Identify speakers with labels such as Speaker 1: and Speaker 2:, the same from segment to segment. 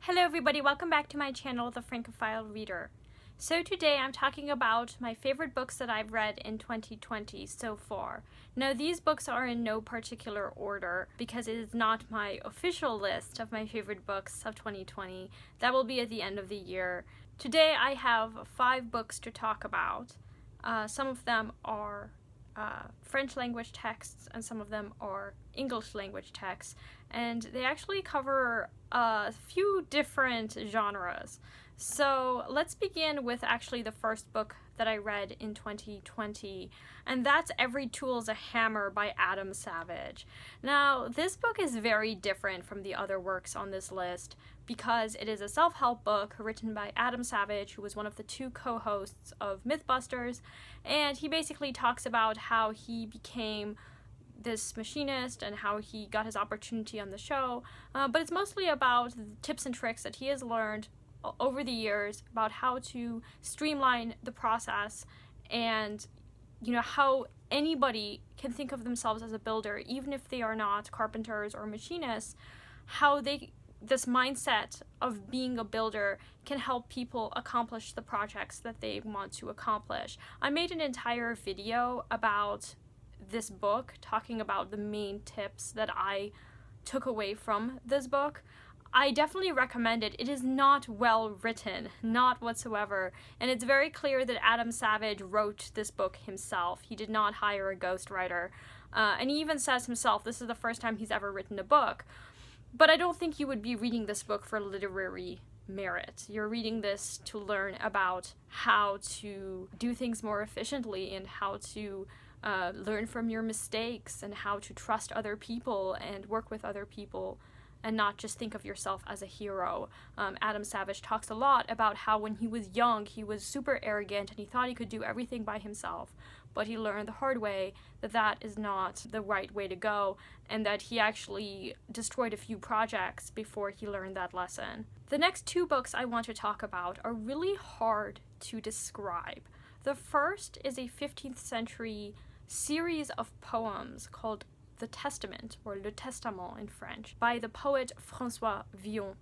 Speaker 1: Hello everybody, welcome back to my channel, The Francophile Reader. So today I'm talking about my favorite books that I've read in 2020 so far. Now these books are in no particular order because it is not my official list of my favorite books of 2020. That will be at the end of the year. Today I have 5 books to talk about. Some of them are French language texts and some of them are English language texts, and they actually cover a few different genres. So let's begin with actually the first book that I read in 2020, and that's Every Tool's a Hammer by Adam Savage. Now, this book is very different from the other works on this list because it is a self-help book written by Adam Savage, who was one of the 2 co-hosts of Mythbusters, and he basically talks about how he became this machinist and how he got his opportunity on the show, but it's mostly about the tips and tricks that he has learned over the years about how to streamline the process and how anybody can think of themselves as a builder even if they are not carpenters or machinists, how this mindset of being a builder can help people accomplish the projects that they want to accomplish. I made an entire video about this book talking about the main tips that I took away from this book. I definitely recommend it. It is not well written, not whatsoever, and it's very clear that Adam Savage wrote this book himself. He did not hire a ghostwriter, and he even says himself this is the first time he's ever written a book. But I don't think you would be reading this book for literary merit. You're reading this to learn about how to do things more efficiently and how to learn from your mistakes and how to trust other people and work with other people and not just think of yourself as a hero. Adam Savage talks a lot about how when he was young, he was super arrogant and he thought he could do everything by himself, but he learned the hard way that that is not the right way to go, and that he actually destroyed a few projects before he learned that lesson. The next 2 books I want to talk about are really hard to describe. The first is a 15th century series of poems called The Testament, or Le Testament in French, by the poet François Villon.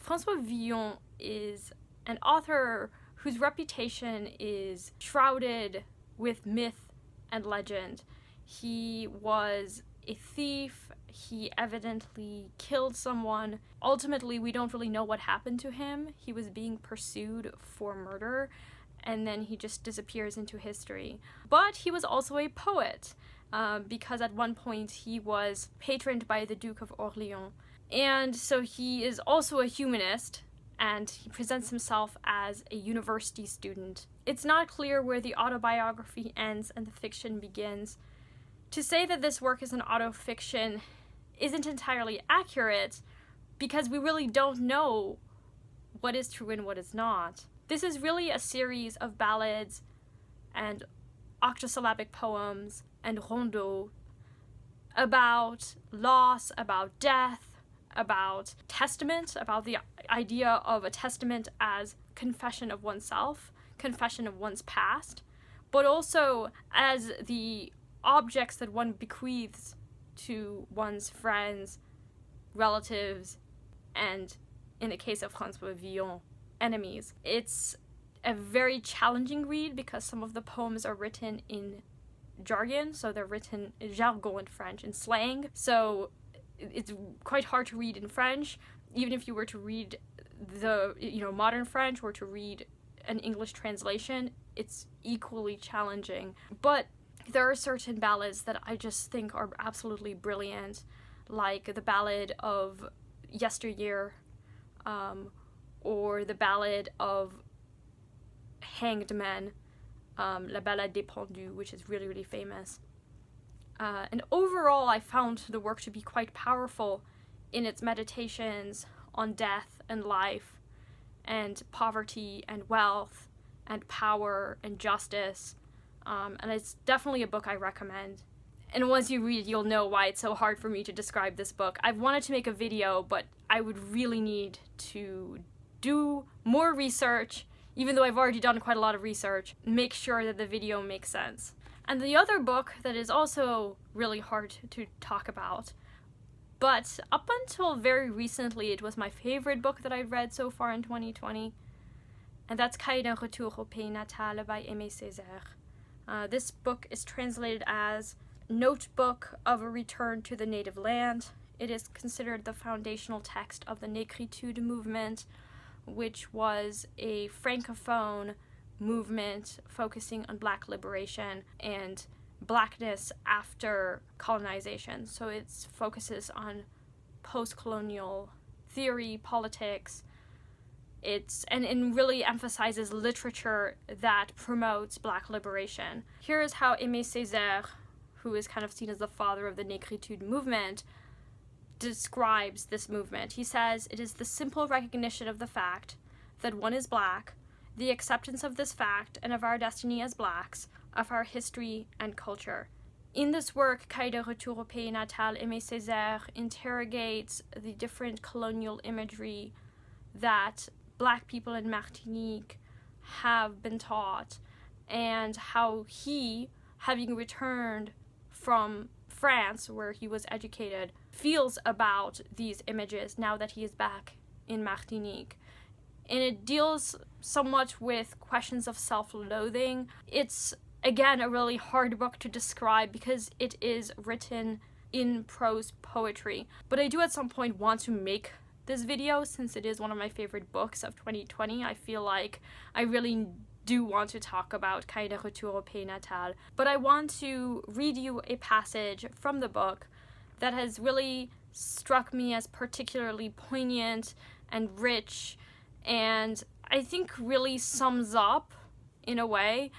Speaker 1: François Villon is an author whose reputation is shrouded with myth and legend. He was a thief. He evidently killed someone. Ultimately, we don't really know what happened to him. He was being pursued for murder, and then he just disappears into history. But he was also a poet, because at one point he was patroned by the Duke of Orleans. And so he is also a humanist, and he presents himself as a university student. It's not clear where the autobiography ends and the fiction begins. To say that this work is an autofiction isn't entirely accurate, because we really don't know what is true and what is not. This is really a series of ballads and octosyllabic poems and rondeaux about loss, about death, about testament, about the idea of a testament as confession of oneself, confession of one's past, but also as the objects that one bequeaths to one's friends, relatives, and, in the case of François Villon, enemies. It's a very challenging read because some of the poems are written in jargon, so they're written in jargon in French, in slang, so it's quite hard to read in French. Even if you were to read the modern French or to read an English translation, it's equally challenging. But there are certain ballads that I just think are absolutely brilliant, like the ballad of Yesteryear, or the ballad of Hanged Men, La Ballade des Pendus, which is really, really famous. And overall, I found the work to be quite powerful in its meditations on death and life, and poverty and wealth, and power and justice. And it's definitely a book I recommend. And once you read it, you'll know why it's so hard for me to describe this book. I've wanted to make a video, but I would really need to do more research, even though I've already done quite a lot of research, make sure that the video makes sense. And the other book that is also really hard to talk about But up until very recently, it was my favorite book that I've read so far in 2020. And that's Cahiers d'un retour au pays natal by Aimé Césaire. This book is translated as Notebook of a Return to the Native Land. It is considered the foundational text of the Négritude movement, which was a Francophone movement focusing on Black liberation and Blackness after colonization. So it focuses on post-colonial theory, politics. And really emphasizes literature that promotes Black liberation. Here is how Aimé Césaire, who is kind of seen as the father of the Négritude movement, describes this movement. He says, "It is the simple recognition of the fact that one is Black, the acceptance of this fact and of our destiny as Blacks, of our history and culture." In this work, Cahiers d'un retour au pays natal, Aimé Césaire interrogates the different colonial imagery that Black people in Martinique have been taught, and how he, having returned from France, where he was educated, feels about these images now that he is back in Martinique. And it deals somewhat with questions of self-loathing. It's, again, a really hard book to describe because it is written in prose poetry. But I do at some point want to make this video, since it is one of my favorite books of 2020. I feel like I really do want to talk about Cahiers d'un retour au pays natal, but I want to read you a passage from the book that has really struck me as particularly poignant and rich, and I think really sums up, in a way,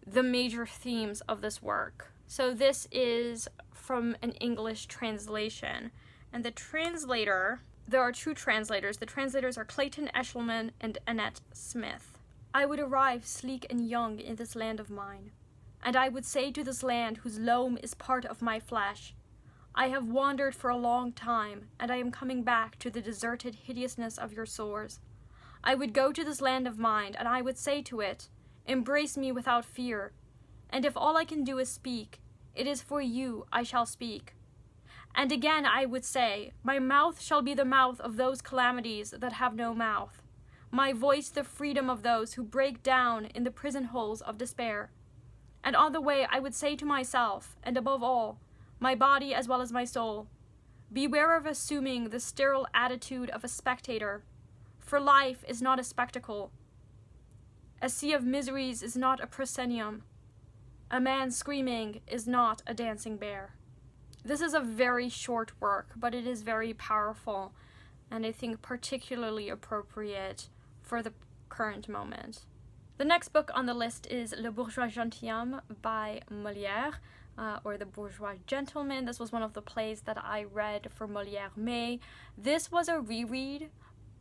Speaker 1: the major themes of this work. So this is from an English translation, and the translator, there are two translators. The translators are Clayton Eshelman and Annette Smith. "I would arrive sleek and young in this land of mine, and I would say to this land whose loam is part of my flesh, I have wandered for a long time, and I am coming back to the deserted hideousness of your sores. I would go to this land of mine, and I would say to it, embrace me without fear, and if all I can do is speak, it is for you I shall speak. And again I would say, my mouth shall be the mouth of those calamities that have no mouth, my voice the freedom of those who break down in the prison holes of despair. And on the way I would say to myself, and above all, my body as well as my soul, beware of assuming the sterile attitude of a spectator, for life is not a spectacle. A sea of miseries is not a proscenium. A man screaming is not a dancing bear." This is a very short work, but it is very powerful, and I think particularly appropriate for the current moment. The next book on the list is Le Bourgeois Gentilhomme by Molière, or The Bourgeois Gentleman. This was one of the plays that I read for Molière May. This was a reread,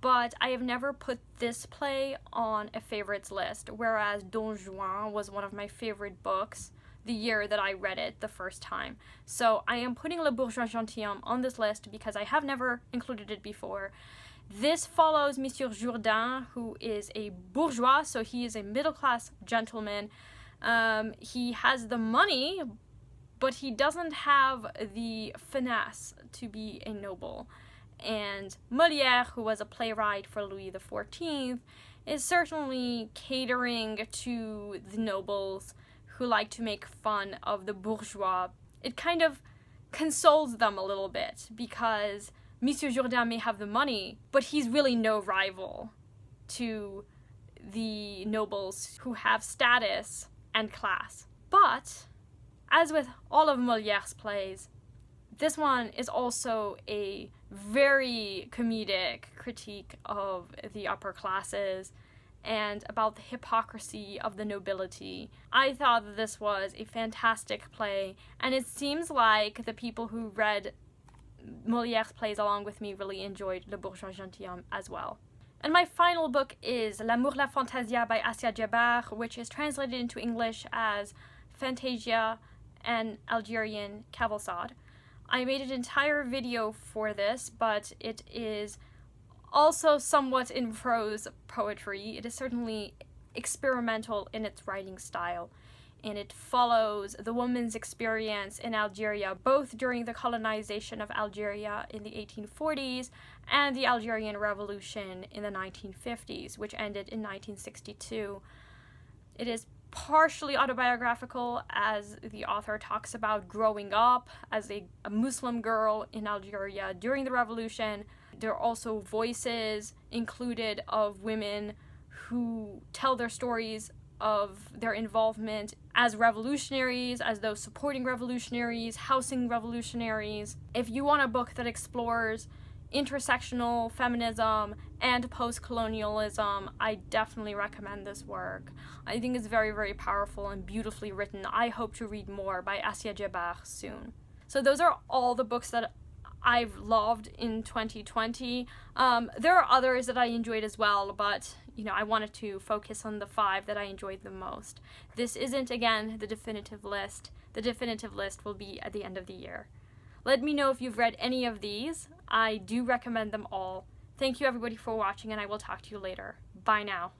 Speaker 1: but I have never put this play on a favorites list, whereas Don Juan was one of my favorite books the year that I read it the first time. So I am putting Le Bourgeois Gentilhomme on this list because I have never included it before. This follows Monsieur Jourdain, who is a bourgeois, so he is a middle-class gentleman. He has the money, but he doesn't have the finesse to be a noble. And Molière, who was a playwright for Louis XIV, is certainly catering to the nobles who like to make fun of the bourgeois. It kind of consoles them a little bit, because Monsieur Jourdain may have the money, but he's really no rival to the nobles who have status and class. But, as with all of Molière's plays, this one is also a very comedic critique of the upper classes and about the hypocrisy of the nobility. I thought that this was a fantastic play, and it seems like the people who read Molière's plays along with me really enjoyed Le Bourgeois Gentilhomme as well. And my final book is L'amour la fantasia by Assia Djabar, which is translated into English as Fantasia and Algerian Cavalcade. I made an entire video for this, but it is also somewhat in prose poetry. It is certainly experimental in its writing style. and it follows the woman's experience in Algeria, both during the colonization of Algeria in the 1840s and the Algerian Revolution in the 1950s, which ended in 1962. It is partially autobiographical, as the author talks about growing up as a Muslim girl in Algeria during the revolution. There are also voices included of women who tell their stories of their involvement as revolutionaries, as those supporting revolutionaries, housing revolutionaries. If you want a book that explores intersectional feminism and post-colonialism, I definitely recommend this work. I think it's very, very powerful and beautifully written. I hope to read more by Assia Djebar soon. So those are all the books that I've loved in 2020. There are others that I enjoyed as well, but I wanted to focus on the 5 that I enjoyed the most. This isn't, again, the definitive list. The definitive list will be at the end of the year. Let me know if you've read any of these. I do recommend them all. Thank you everybody for watching, and I will talk to you later. Bye now.